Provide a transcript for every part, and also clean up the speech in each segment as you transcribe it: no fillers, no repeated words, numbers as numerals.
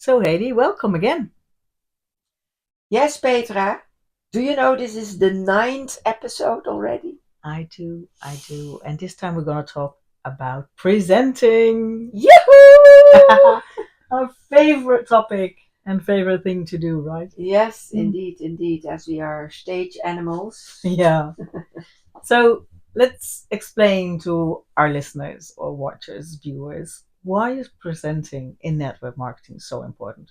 So, Hedy, welcome again. Yes, Petra. Do you know this is the ninth episode already? I do. And this time we're going to talk about presenting. Yahoo! Our favorite topic and favorite thing to do, right? Yes, Mm. indeed, as we are stage animals. Yeah. So, let's explain to our listeners or watchers, viewers, why is presenting in network marketing so important?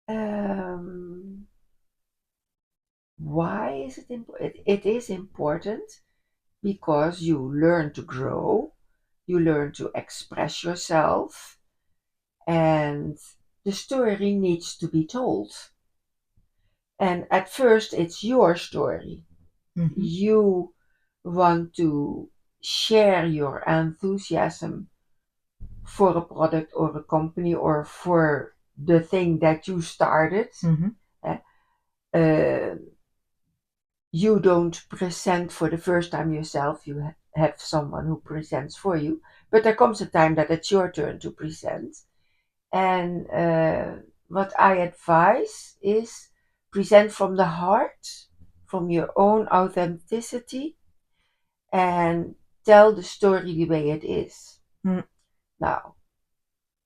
Um, why is it important? It is important because you learn to grow, you learn to express yourself, and the story needs to be told. And at first, it's your story. Mm-hmm. You want to share your enthusiasm for a product or a company or for the thing that you started. Mm-hmm. eh, Uh, you don't present for the first time yourself, you have someone who presents for you. But there comes a time that it's your turn to present. And what I advise is present from the heart, from your own authenticity, and tell the story the way it is. Mm. Now,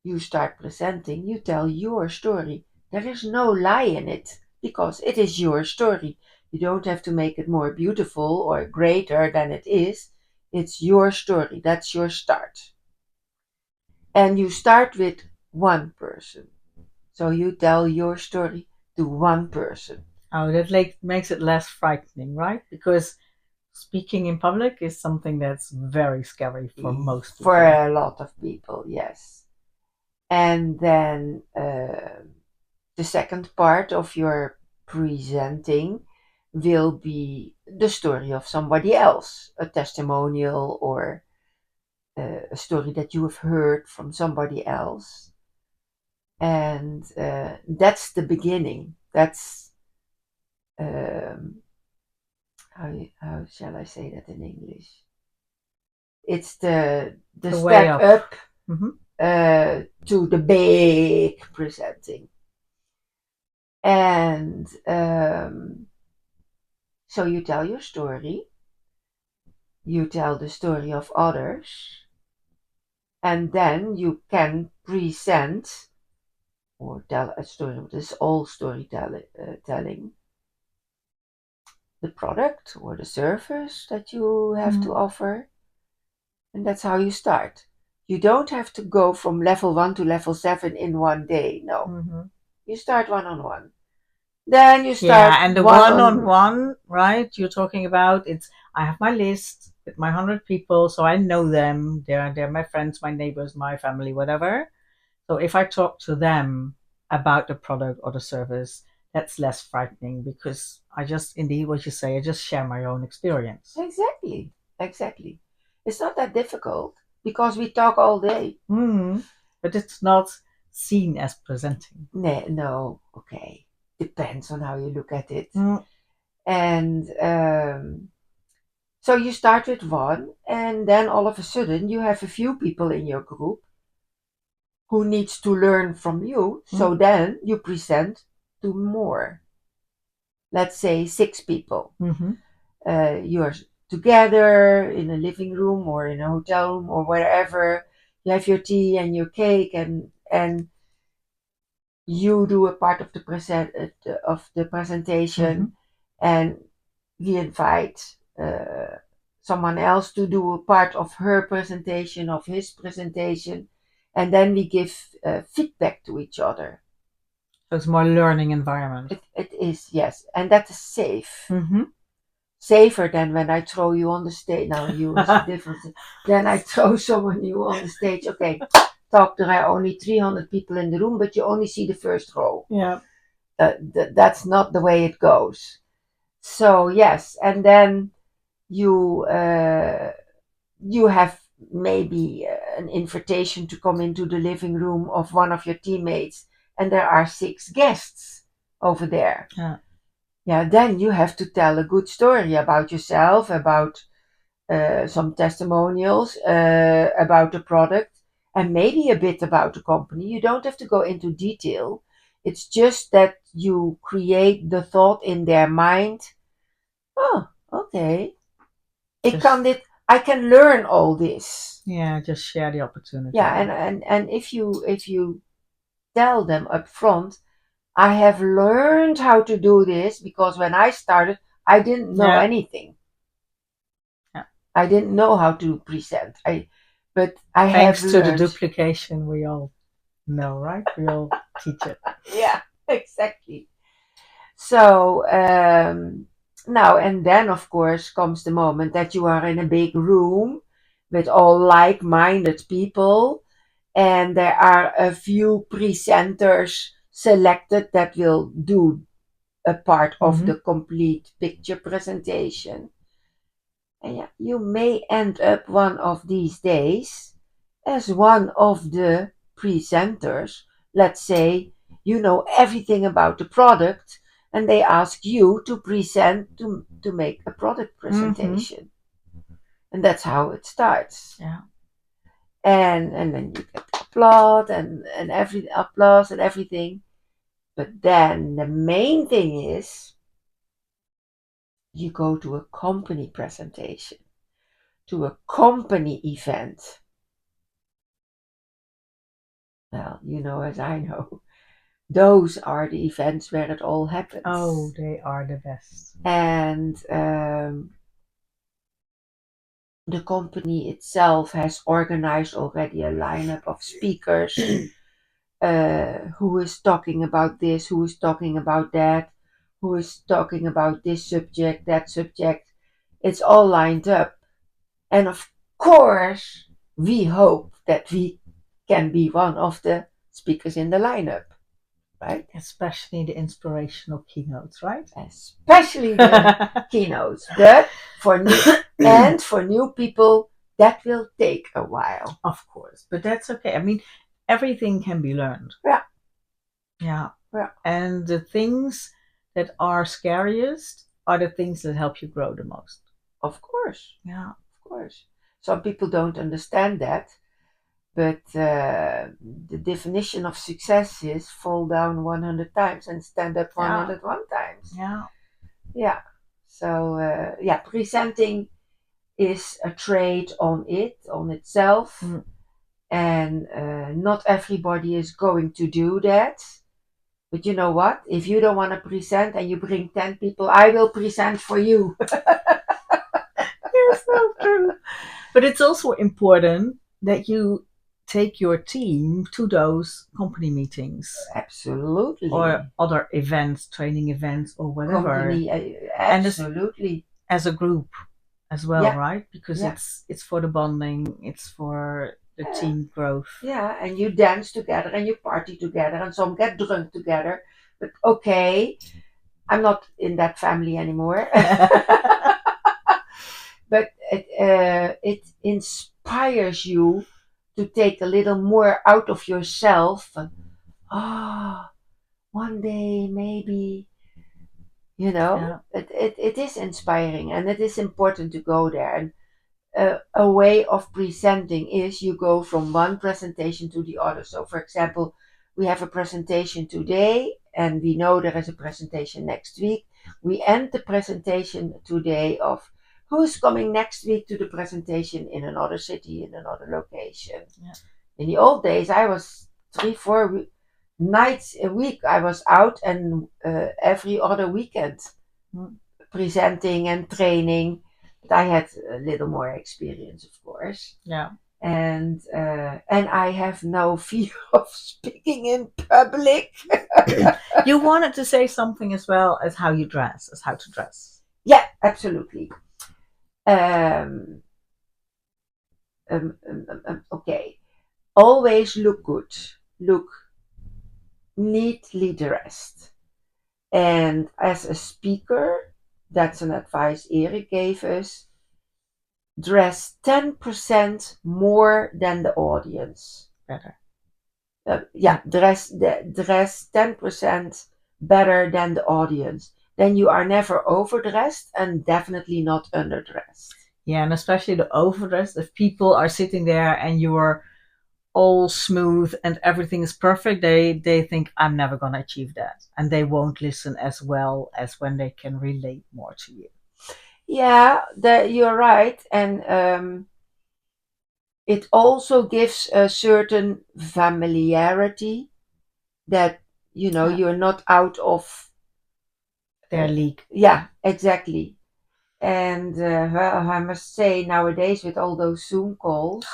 you start presenting, you tell your story. There is no lie in it because it is your story. You don't have to make it more beautiful or greater than it is. It's your story. That's your start. And you start with one person. So you tell your story to one person. Oh, that makes it less frightening, right? Because speaking in public is something that's very scary for most For people. a lot of people, yes. And then the second part of your presenting will be the story of somebody else, a testimonial or a story that you have heard from somebody else. And that's the beginning. That's, um, how shall I say that in English? It's the The way step up. up Mm-hmm. to the big presenting. And so you tell your story, you tell the story of others, and then you can present or tell a story. This is all storytelling, telling the product or the service that you have Mm-hmm. to offer, and that's how you start. You don't have to go from level 1 to level 7 in one day. No, Mm-hmm. you start one on one. Then you Yeah, start and the one one on on. one, right? You're talking about it's I have my list with my 100 people, so I know them. They're my friends, my neighbors, my family, whatever. So if I talk to them about the product or the service, that's less frightening because I just indeed what you say, I just share my own experience. Exactly, exactly. It's not that difficult because we talk all day. Mm. But it's not seen as presenting. No, okay. Depends on how you look at it. Mm. And so you start with one, and then all of a sudden you have a few people in your group who needs to learn from you. Mm. So then you present to more. Let's say 6 people. Mm-hmm. You're together in a living room or in a hotel room or wherever. You have your tea and your cake, and you do a part of the Mm-hmm. presentation, and we invite someone else to do a part of her presentation, of his presentation, and then we give feedback to each other. So it's more learning environment. It is, yes, and that is safe. Mm-hmm. Safer than when I throw you on the stage. Now you is a difference. Then I throw someone you on the stage. Okay, talk. There are only 300 people in the room, but you only see the first row. Yeah. That's not the way it goes. So yes, and then you you have maybe an invitation to come into the living room of one of your teammates, and there are 6 guests over there. Yeah. Yeah, then you have to tell a good story about yourself, about some testimonials about the product, and maybe a bit about the company. You don't have to go into detail. It's just that you create the thought in their mind. Oh, okay. I can learn all this. Yeah, just share the opportunity. Yeah, and if you tell them up front, I have learned how to do this because when I started, I didn't know anything. Yeah. I didn't know how to present. But I Thanks have to the learned. duplication, we all know, right? We all teach it. Yeah, exactly. So now and then, of course, comes the moment that you are in a big room with all like-minded people, and there are a few presenters selected that will do a part of the complete picture presentation. And yeah, you may end up one of these days as one of the presenters. Let's say you know everything about the product and they ask you to present to make a product presentation. And that's how it starts. Yeah. And then you get applause and everything. But then the main thing is you go to a company presentation, to a company event. Well, you know, as I know, those are the events where it all happens. Oh, they are the best. And the company itself has organized already a lineup of speakers who is talking about this, who is talking about that, who is talking about this subject, that subject. It's all lined up. And of course, we hope that we can be one of the speakers in the lineup, right? Especially the inspirational keynotes, right? Especially the keynotes. But for new people, that will take a while. Of course, but that's okay. I mean, everything can be learned. Yeah. Yeah. Yeah. And the things that are scariest are the things that help you grow the most. Of course. Yeah. Of course. Some people don't understand that, but the definition of success is fall down 100 times and stand up 101 times. Yeah. Yeah. So, presenting is a trait on itself. And not everybody is going to do that. But you know what? If you don't want to present and you bring 10 people, I will present for you. Yes, so true. But it's also important that you take your team to those company meetings. Absolutely. Or other events, training events, or whatever. Company, absolutely. And as a group as well, Yeah. right? Because Yeah. it's for the bonding, it's for the team growth. Yeah, and you dance together and you party together and some get drunk together. But okay, I'm not in that family anymore. But it inspires you to take a little more out of yourself. One day maybe, it is inspiring and it is important to go there. And a way of presenting is you go from one presentation to the other. So, for example, we have a presentation today and we know there is a presentation next week. We end the presentation today of who's coming next week to the presentation in another city, in another location. Yeah. In the old days, I was 3-4 nights a week. I was out and every other weekend presenting and training. But I had a little more experience, of course. Yeah. And I have no fear of speaking in public. You wanted to say something as well as how you dress, as how to dress. Yeah, absolutely. Okay. Always look good. Look neatly dressed. And as a speaker, that's an advice Erik gave us, dress 10% more than the audience. Better. Dress 10% better than the audience. Then you are never overdressed and definitely not underdressed. Yeah, and especially the overdressed. If people are sitting there and you're all smooth and everything is perfect, they think I'm never going to achieve that, and they won't listen as well as when they can relate more to you. Yeah, that you're right, and it also gives a certain familiarity that Yeah, you're not out of. their league. Yeah, exactly. And well, I must say nowadays with all those Zoom calls,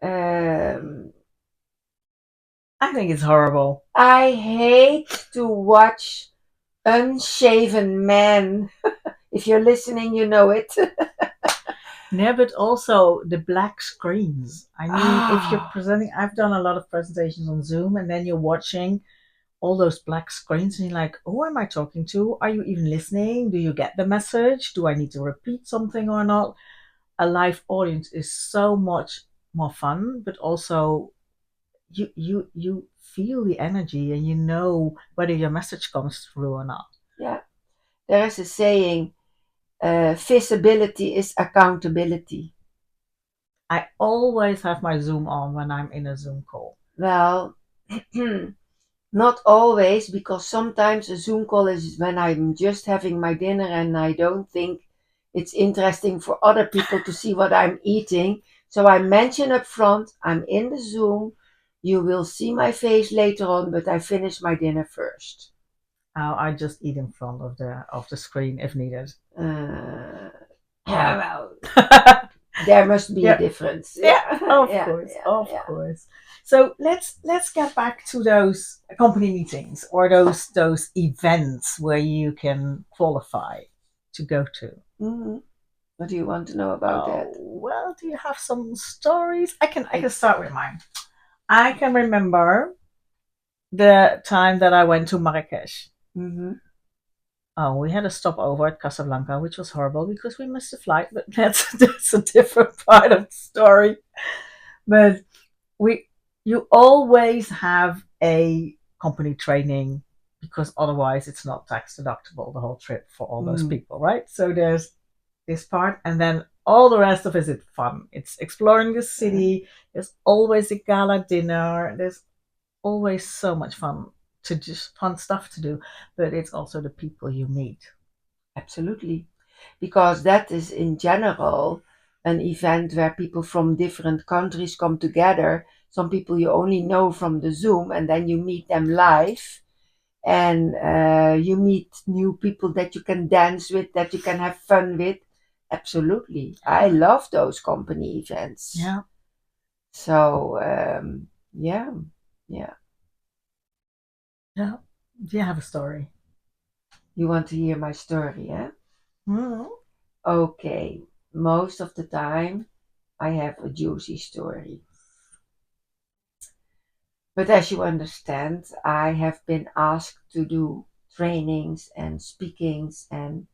um, I think it's horrible. I hate to watch unshaven men. If you're listening, you know it. Yeah, but also the black screens. I mean, if you're Ah, presenting, I've done a lot of presentations on Zoom, and then you're watching all those black screens, and you're like, who am I talking to? Are you even listening? Do you get the message? Do I need to repeat something or not? A live audience is so much more fun, but also you feel the energy, and you know whether your message comes through or not. yeah. There is a saying, visibility is accountability. I always have my Zoom on when I'm in a Zoom call. Well, not always, because sometimes a Zoom call is when I'm just having my dinner and I don't think it's interesting for other people to see what I'm eating. So I mention up front, I'm in the Zoom. You will see my face later on, but I finish my dinner first. I just eat in front of the screen if needed. Uh, Yeah. well, there must be a Yeah. difference. Yeah, Yeah, of yeah, course, yeah, of yeah. course. So let's get back to those company meetings or those events where you can qualify to go to. Hmm. What do you want to know about Oh that? well, do you have some stories? I can I. start with mine. I can remember the time that I went to Marrakesh. Hmm. Oh, we had a stopover at Casablanca, which was horrible because we missed the flight, but that's a different part of the story. But we you always have a company training because otherwise it's not tax deductible the whole trip for all those Mm. people, right? So there's this part, and then all the rest of it is fun. It's exploring the city. There's always a gala dinner. There's always so much fun to just fun stuff to do, but it's also the people you meet. Absolutely. Because that is in general an event where people from different countries come together. Some people you only know from the Zoom, and then you meet them live, and you meet new people that you can dance with, that you can have fun with. Absolutely. I Yeah, love those company events. yeah, So, yeah, yeah. yeah. Do you have a story? You want to hear my story, eh? Mm-hmm. Okay. Most of the time, I have a juicy story. But as you understand, I have been asked to do trainings and speakings and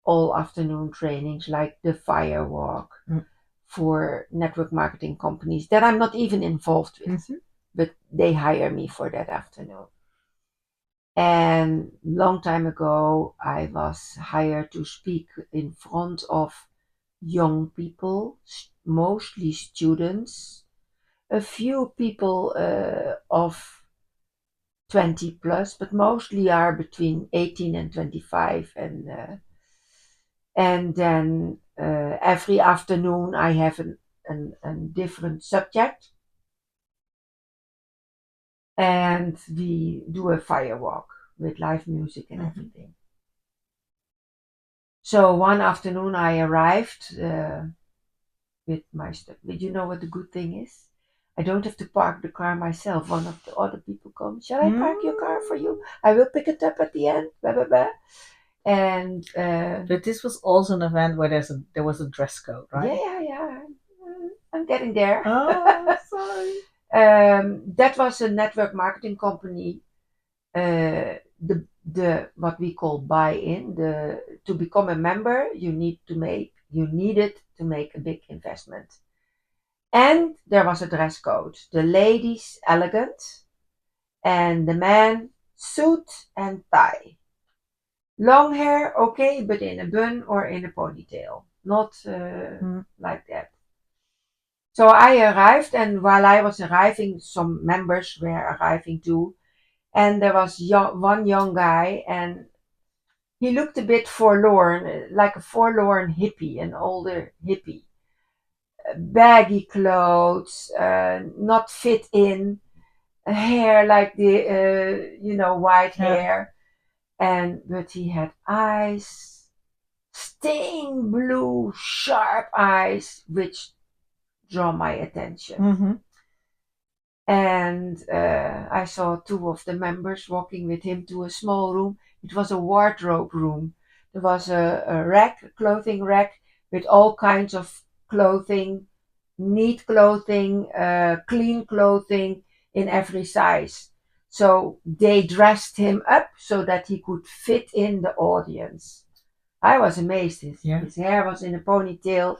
all afternoon trainings like the firewalk for network marketing companies that I'm not even involved with, Mm-hmm. but they hire me for that afternoon. And long time ago, I was hired to speak in front of young people, mostly students, a few people of 20 plus, but mostly are between 18 and 25. And then every afternoon I have a different subject, and we do a firewalk with live music and Mm-hmm. everything. So one afternoon I arrived with my stuff. But you know what the good thing is? I don't have to park the car myself. One of the other people comes, shall I park your car for you? I will pick it up at the end. Blah, blah, blah. And But this was also an event where there was a dress code, yeah, right? yeah, yeah. I'm getting there. Oh, sorry. That was a network marketing company. The what we call buy-in. The to become a member, you needed to make a big investment. And there was a dress code. The ladies elegant, and the man suit and tie. Long hair, okay, but in a bun or in a ponytail, not Mm. like that. So I arrived, and while I was arriving, some members were arriving too. And there was one young guy, and he looked a bit forlorn, like a forlorn hippie, an older hippie. Baggy clothes, not fit in, hair like the, white Yeah. hair. But he had eyes, stained blue, sharp eyes, which draw my attention. Mm-hmm. And I saw two of the members walking with him to a small room. It was a wardrobe room. There was a rack, a clothing rack, with all kinds of clothing, neat clothing, clean clothing in every size. So they dressed him up so that he could fit in the audience. I was amazed. Yeah. His hair was in a ponytail,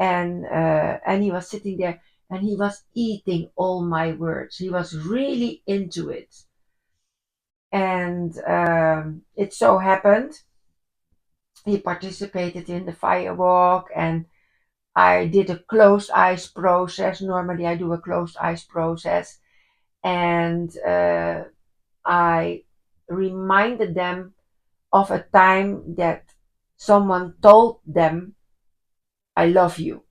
and he was sitting there, and he was eating all my words. He was really into it. And it so happened he participated in the firewalk, and I did a closed eyes process. Normally, I do a closed eyes process, and I reminded them of a time that someone told them, I love you.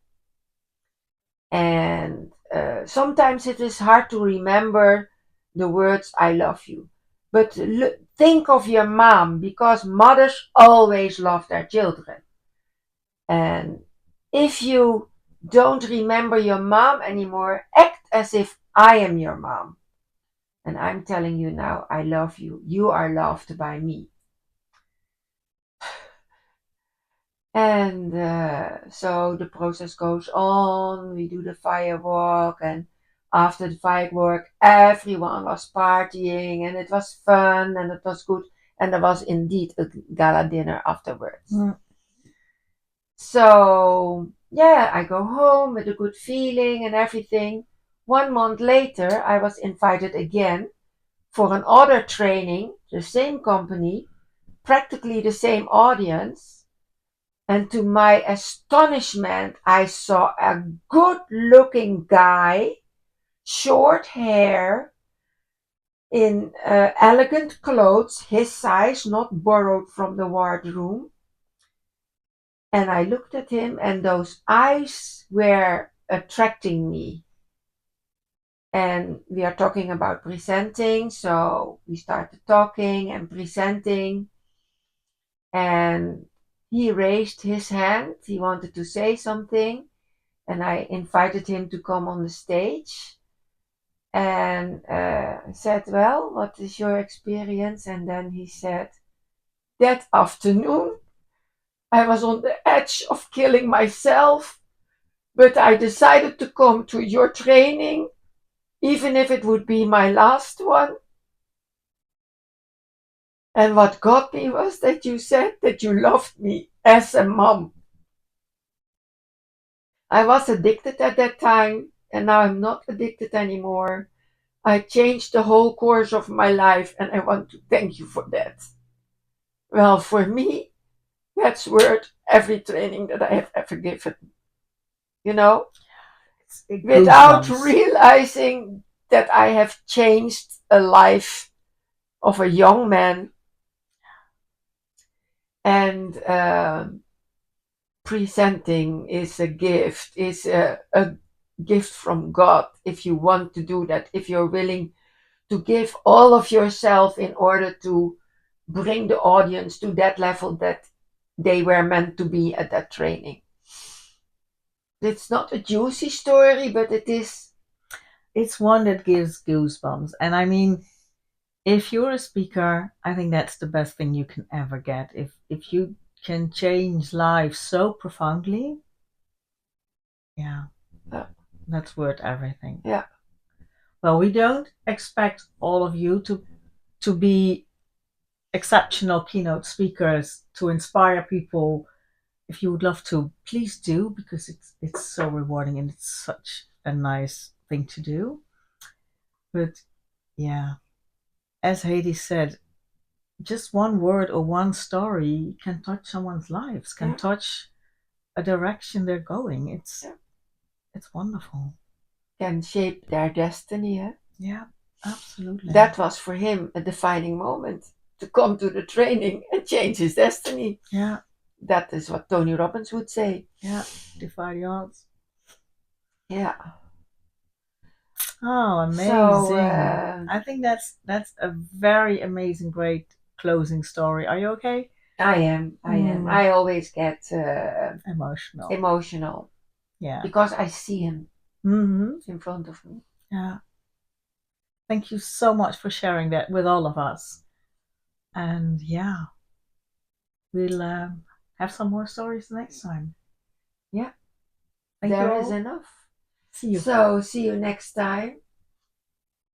And sometimes it is hard to remember the words I love you. But think of your mom, because mothers always love their children. And if you don't remember your mom anymore, act as if I am your mom. And I'm telling you now, I love you. You are loved by me. And so the process goes on. We do the firework, and after the firework, everyone was partying, and it was fun, and it was good. And there was indeed a gala dinner afterwards. Mm. So, yeah, I go home with a good feeling and everything. 1 month later, I was invited again for another training, the same company, practically the same audience. And to my astonishment, I saw a good looking guy, short hair, in elegant clothes, his size, not borrowed from the wardroom. And I looked at him, and those eyes were attracting me. And we are talking about presenting, so we started talking and presenting. And he raised his hand, he wanted to say something, and I invited him to come on the stage. And I said, well, what is your experience? And then he said, that afternoon I was on the edge of killing myself, but I decided to come to your training, even if it would be my last one. And what got me was that you said that you loved me as a mom. I was addicted at that time, and now I'm not addicted anymore. I changed the whole course of my life, and I want to thank you for that. Well, for me, that's worth every training that I have ever given. You know, without Goosebumps. realizing that I have changed a life of a young man. And presenting is a gift, is a gift from God. If you want to do that, if you're willing to give all of yourself in order to bring the audience to that level that they were meant to be at that training. It's not a juicy story, but it is. It's one that gives goosebumps. And I mean, if you're a speaker, I think that's the best thing you can ever get. If you can change lives so profoundly, yeah, uh, that's worth everything. yeah, Well, we don't expect all of you to be exceptional keynote speakers to inspire people. If you would love to, please do, because it's so rewarding and it's such a nice thing to do. But yeah, as Hedy said, just one word or one story can touch someone's lives, can yeah, touch a direction they're going. It's yeah. It's wonderful. can shape their destiny. Eh? Yeah, absolutely. That was for him a defining moment to come to the training and change his destiny. Yeah, That is what Tony Robbins would say. yeah. Defy the odds. Yeah. Oh, So, amazing. I think that's a very amazing, great closing story. Are you okay? I am. I am. Mm, I always get emotional. emotional Yeah. because I see him Mm-hmm. in front of me. Yeah. Thank you so much for sharing that with all of us. And yeah, we'll have some more stories next time. Yeah, Thank you there is all. enough. See you. So, see you next time.